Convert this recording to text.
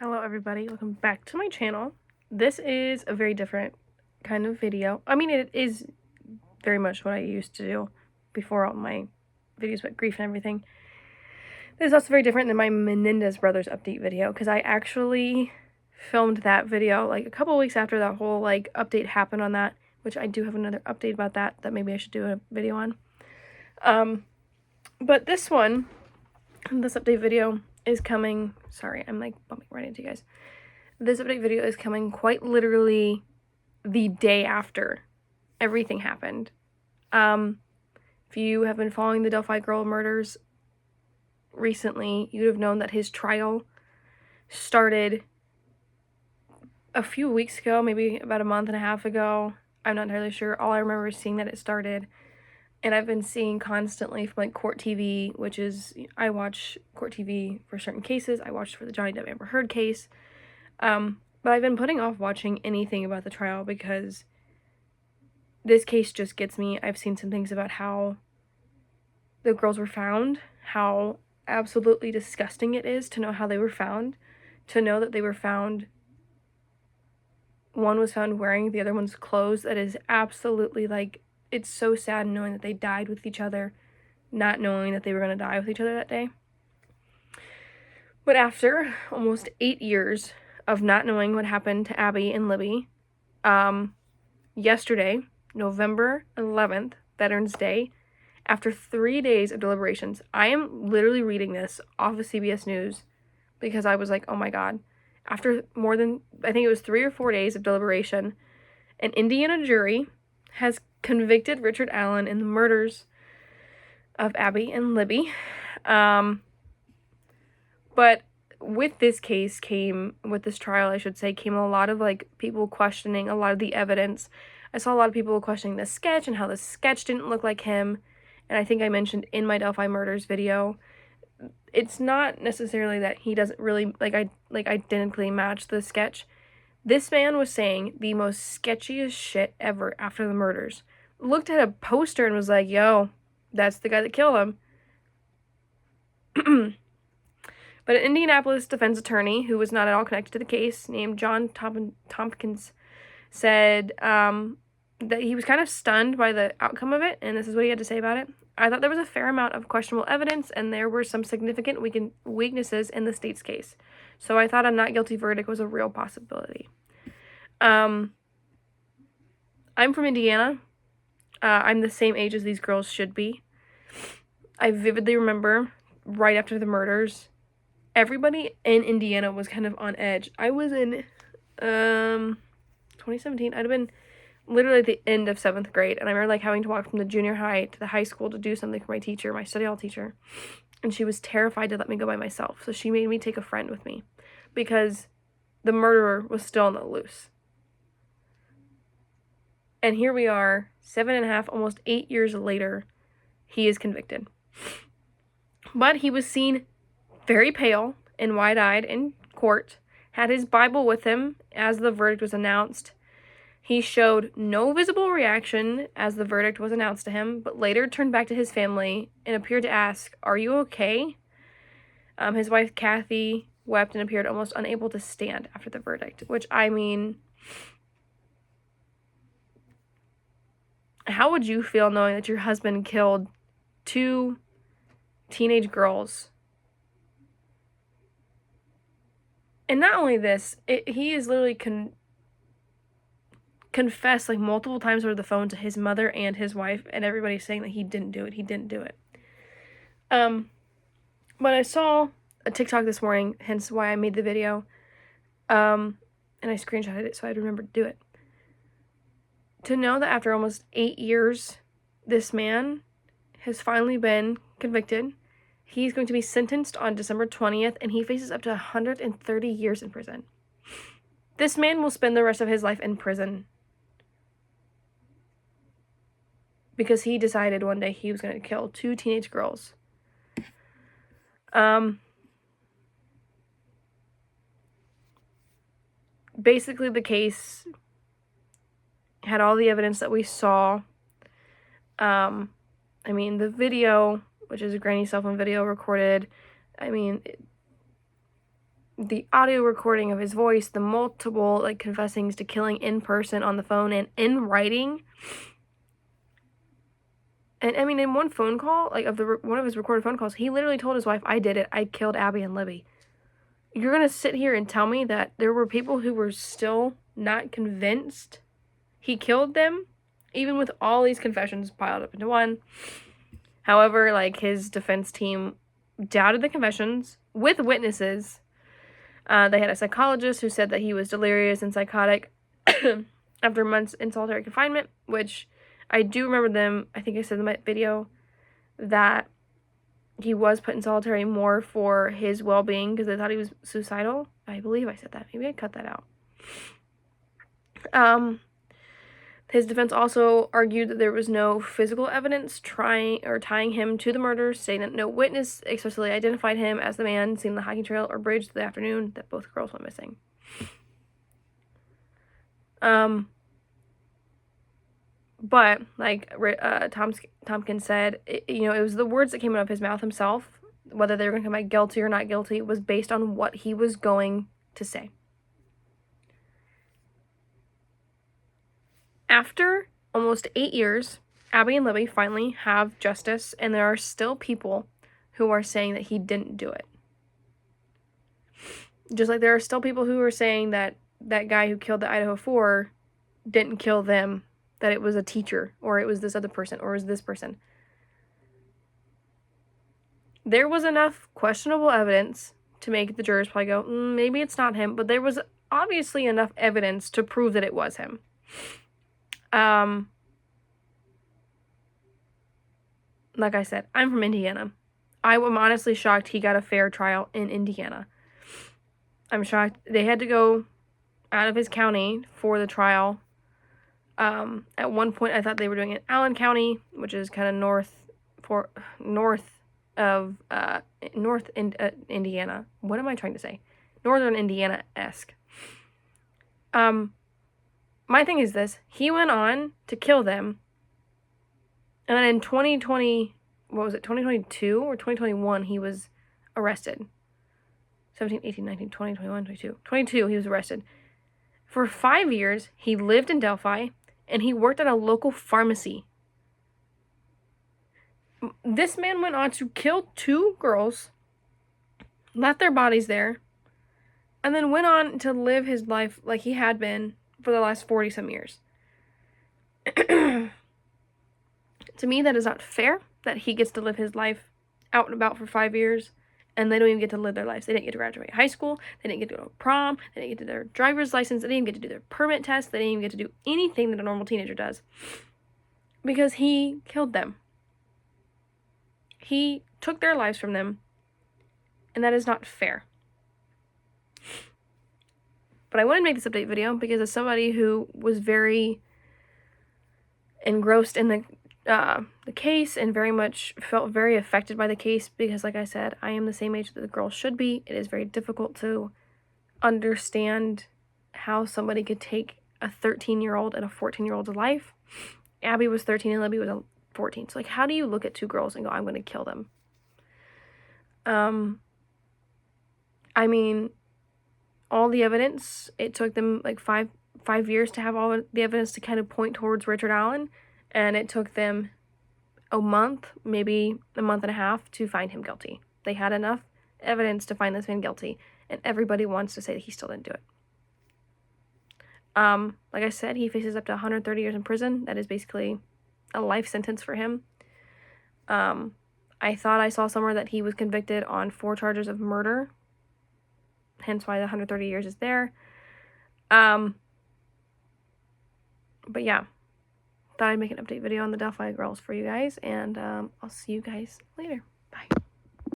Hello everybody, welcome back to my channel. This is a very different kind of video. I mean, it is very much what I used to do before all my videos about grief and everything. This is also very different than my Menendez Brothers update video, because I actually filmed that video like a couple weeks after that whole like update happened on that, which I do have another update about that maybe I should do a video on. But this update video is coming, sorry, I'm like bumping right into you guys. This update video is coming quite literally the day after everything happened. If you have been following the Delphi girl murders recently, you'd have known that his trial started a few weeks ago, maybe about a month and a half ago. I'm not entirely sure. All I remember is seeing that it started. And I've been seeing constantly from like Court TV, which is, I watch Court TV for certain cases. I watched for the Johnny Depp Amber Heard case. But I've been putting off watching anything about the trial because this case just gets me. I've seen some things about how the girls were found, how absolutely disgusting it is to know how they were found, to know that they were found, one was found wearing the other one's clothes. That is absolutely, like, it's so sad knowing that they died with each other, not knowing that they were going to die with each other that day. But after almost 8 years of not knowing what happened to Abby and Libby, yesterday, November 11th, Veterans Day, after 3 days of deliberations, I am literally reading this off of CBS News because I was like, oh my god. After more than, I think it was 3 or 4 days of deliberation, an Indiana jury has convicted Richard Allen in the murders of Abby and Libby. But with this case with this trial, I should say, came a lot of like people questioning a lot of the evidence. I saw a lot of people questioning the sketch and how the sketch didn't look like him. And I think I mentioned in my Delphi murders video, it's not necessarily that he doesn't really identically match the sketch. This man was saying the most sketchiest shit ever after the murders. Looked at a poster and was like, yo, that's the guy that killed him. But an Indianapolis defense attorney, who was not at all connected to the case, named John Tompkins, said that he was kind of stunned by the outcome of it, and this is what he had to say about it. I thought there was a fair amount of questionable evidence, and there were some significant weaknesses in the state's case. So I thought a not guilty verdict was a real possibility. I'm from Indiana. I'm the same age as these girls should be. I vividly remember right after the murders, everybody in Indiana was kind of on edge. I was in 2017. I'd have been literally at the end of 7th grade, and I remember like having to walk from the junior high to the high school to do something for my teacher, my study hall teacher, and she was terrified to let me go by myself, so she made me take a friend with me because the murderer was still on the loose. And here we are, 7.5, almost 8 years later, he is convicted. But he was seen very pale and wide-eyed in court, had his Bible with him as the verdict was announced. He showed no visible reaction as the verdict was announced to him, but later turned back to his family and appeared to ask, "Are you okay?" His wife, Kathy, wept and appeared almost unable to stand after the verdict, which, I mean, how would you feel knowing that your husband killed 2 teenage girls? And not only this, he is literally confessed like multiple times over the phone to his mother and his wife, and everybody's saying that he didn't do it. But I saw a TikTok this morning, hence why I made the video, and I screenshotted it so I'd remember to do it. To know that after almost 8 years, this man has finally been convicted. He's going to be sentenced on December 20th, and he faces up to 130 years in prison. This man will spend the rest of his life in prison because he decided one day he was going to kill 2 teenage girls. Basically, the case had all the evidence that we saw. I mean, the video, which is a grainy cell phone video recorded, I mean, the audio recording of his voice, the multiple, like, confessings to killing in person, on the phone, and in writing. And, I mean, in one phone call, like, one of his recorded phone calls, he literally told his wife, I did it. I killed Abby and Libby. You're going to sit here and tell me that there were people who were still not convinced he killed them, even with all these confessions piled up into one. However, like, his defense team doubted the confessions with witnesses. They had a psychologist who said that he was delirious and psychotic after months in solitary confinement, which I do remember them, I think I said in my video, that he was put in solitary more for his well-being because they thought he was suicidal. I believe I said that. Maybe I cut that out. His defense also argued that there was no physical evidence tying him to the murders, saying that no witness explicitly identified him as the man seen on the hiking trail or bridge the afternoon that both girls went missing. But, like Tompkins said, it was the words that came out of his mouth himself, whether they were going to come out guilty or not guilty, was based on what he was going to say. After almost 8 years, Abby and Libby finally have justice, and there are still people who are saying that he didn't do it. Just like there are still people who are saying that that guy who killed the Idaho 4 didn't kill them, that it was a teacher, or it was this other person, or it was this person. There was enough questionable evidence to make the jurors probably go, maybe it's not him, but there was obviously enough evidence to prove that it was him. Like I said, I'm from Indiana. I am honestly shocked he got a fair trial in Indiana. I'm shocked they had to go out of his county for the trial. At one point, I thought they were doing it in Allen County, which is kind of north of Indiana. What am I trying to say? Northern Indiana-esque. My thing is this. He went on to kill them. And then in 2022 or 2021, he was arrested. 17, 18, 19, 20, 21, 22. 22, he was arrested. For 5 years, he lived in Delphi, and he worked at a local pharmacy. This man went on to kill 2 girls, left their bodies there, and then went on to live his life like he had been for the last 40-some years. To me, that is not fair that he gets to live his life out and about for 5 years, and they don't even get to live their lives. They didn't get to graduate high school. They didn't get to go to prom. They didn't get to do their driver's license. They didn't even get to do their permit test. They didn't even get to do anything that a normal teenager does. Because he killed them. He took their lives from them, and that is not fair. But I wanted to make this update video because as somebody who was very engrossed in the case and very much felt very affected by the case, because like I said, I am the same age that the girl should be. It is very difficult to understand how somebody could take a 13-year-old and a 14-year-old's life. Abby was 13 and Libby was 14. So, like, how do you look at 2 girls and go, I'm going to kill them? I mean, all the evidence, it took them like five years to have all the evidence to kind of point towards Richard Allen, and it took them a month, maybe a month and a half, to find him guilty. They had enough evidence to find this man guilty, and everybody wants to say that he still didn't do it. Like I said, he faces up to 130 years in prison. That is basically a life sentence for him. I thought I saw somewhere that he was convicted on 4 charges of murder, hence why the 130 years is there. But yeah, thought I'd make an update video on the Delphi girls for you guys, and I'll see you guys later.